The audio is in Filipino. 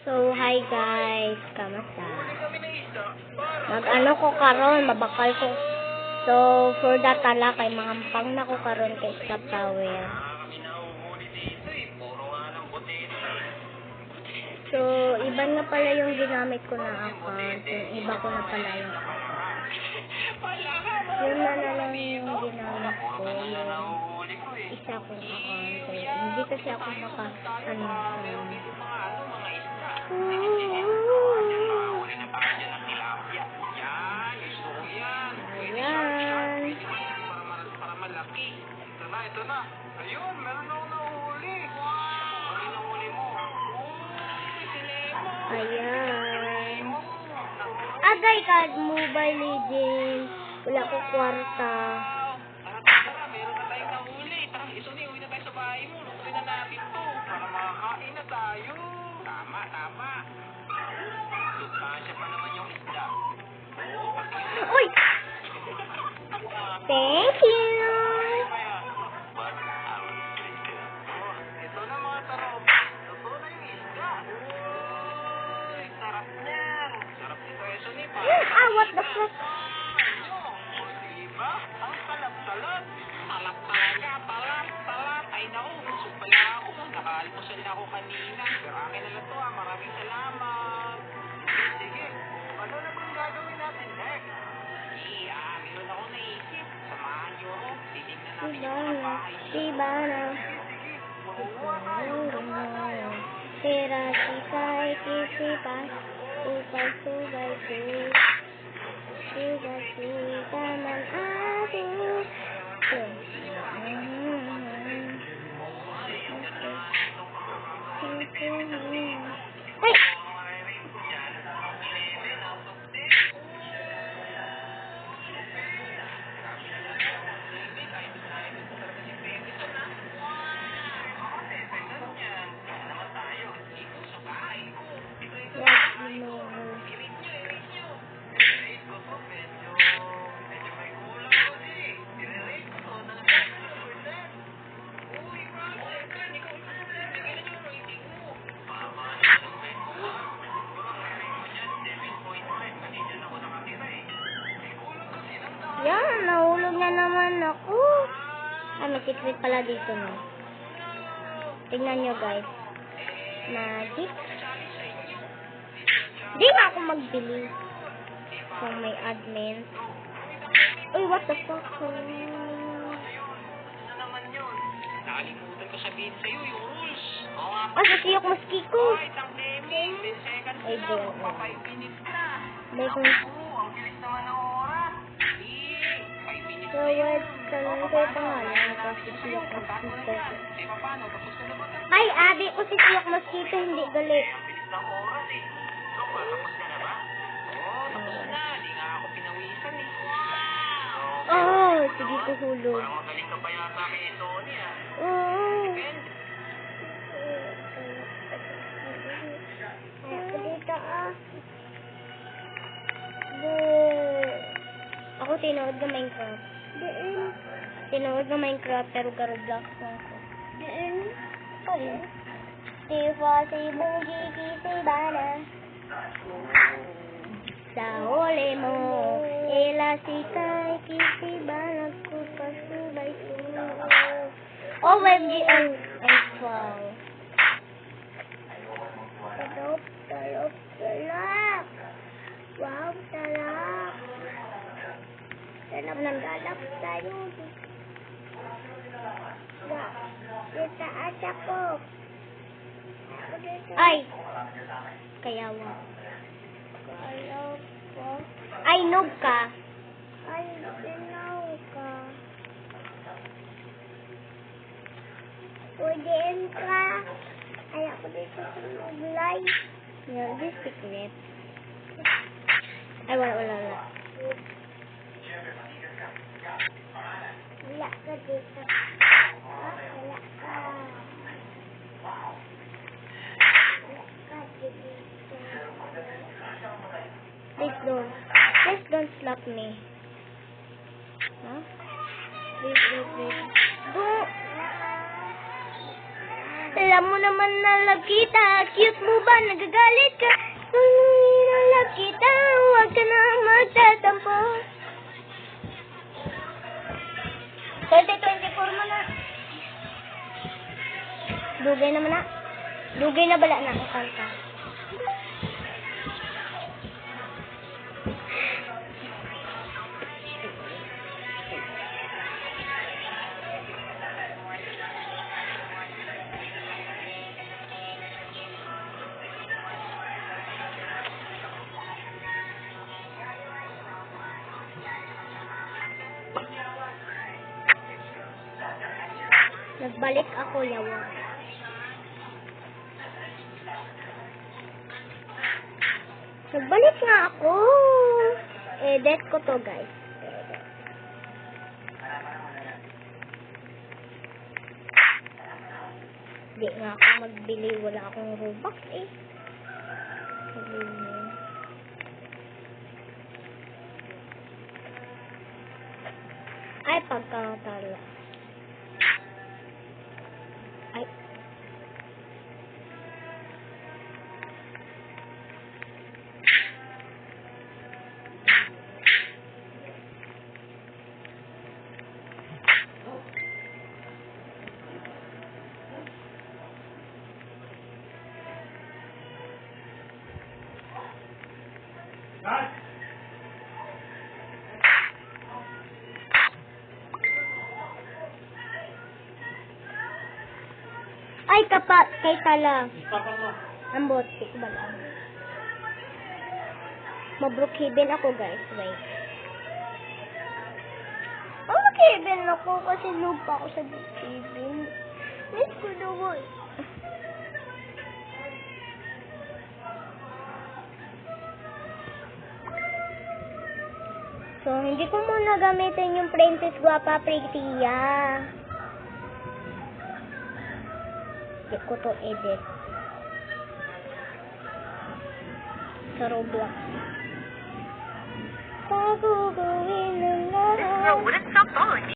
So, hi guys. Kamusta? Mag-ano ko karon, mabakal ko. So, for that tala kay mahampang na ko karon kay Stop Tower. So, iba na pala yung ginamit ko na account. Yung iba ko na pala yung yun na lang yung ginamit ko. Yung isa kong account. So, hindi kasi ako Ito na. Ayun, meron akong nahuli. Ano nahuli mo? ayan. Agay ka, Mobile Legends. Wala ko kwarta. Tara, meron na tayong nahuli. Tara, Isoni, uwi na tayo sa bahay mo. Lutuin na natin to. Para makakain na tayo. Tama. Sustansya pa naman yung isda. Uy! Thank you! Ito na mga tarot. Luto na yung isda. Uy, sarap niyan. Sarap nito, Isoni. Ah, what the fuck? Diba? Ang salap-salap. Salap talaga. Talap. Ay, naku. Busog pala ako. Nakaalmusal na ako kanina. Pero akin na lang to, ah. Maraming salamat. Sige. Ano na bang gagawin natin next? Meron akong naisip. Samahan niyo ako. Titignan natin yung mga bahay. Sibana. Tera sikay kisipas. Upay subay su. Suga suga man adu. Hey! Yan, nahulog na naman ako. Ah, may secret pala dito, no? Tingnan nyo, guys. Magic. Di na ako magbili. Kung may admin. Uy, what the fuck? Nakalimutan ko sabihin sa'yo yung rules. Ah, sa siyok moskiko. Isang timing. 10 seconds Ay, na. Diyo. 5 minutes na. May kung... Ang bilis naman ng oras. 5 minutes So, what? Tanong ko yung pangalan ko, si siyok moskito. Paano? Tapos ka na ba? Ay, abi ko si siyok moskito, hindi galit. Ang bilis ng oras eh. So, tapos ka na ba? Tapos na. Di nga ako pinawisan eh. Oh, sige ko hulog. Parang magaling ka pa yata kay Tony ah. Oo. Depende. Ako dito ah. Ako tinood ng Minecraft. Tinood ng Minecraft pero Roblox na ako. Tifa si Bungi si Bana. Sa huli mo, ila si Kai kisi Bana ko pasubay ko. OMG, ay wow. Talap. Wow, talap. Talap ng galap tayo. Dito asa ko. Ay! Kayawa. Ay, noob ka. Ay, noob ka. Pwedeen ka. Ay, ako dito sa maglay. Yeah, this secret. Ay, wala. Wala ka dito. Wala ka. Please don't slap me. Huh? Please. Go! Alam mo naman na love kita. Cute mo ba? Nagagalit ka? Kung love kita, huwag ka na magtatampo. 2024 mo na. Dugay naman na. Dugay na bala na ang kanta. Nagbalik ako, yawa. Nagbalik nga ako. Edit ko to, guys. Di nga ako magbili. Wala akong Robux eh. Ay, pagkatala. Ay. Ay, kapat, kay tala. Ambot, ko ba lang? Mabrookhaven ako, guys. Wait. Mabrookhaven ako kasi noob pa ako sa Brookhaven. Miss ko doon. So, hindi ko muna gamitin yung Princess Guapa Prettiya. Hindi ko to edit. Sa Roblox. Pagugawin ng lahat.